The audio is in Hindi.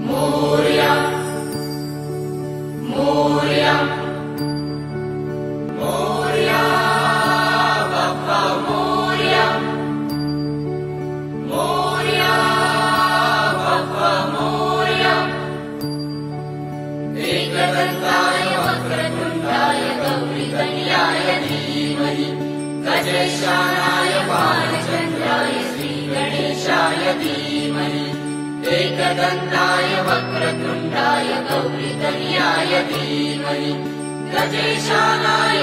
मोरया मोरया मोरया बाप्पा मोरया मोरया बाप्पा मोरया एकदन्ताय वक्रतुण्डाय गौरीकन्याय धीमहि गजेशानाय बालचन्द्राय श्रीगणेशाय धीमहि एकदन्ताय वक्रतुण्डाय गौरीकन्याय धीमहि गजेशानाय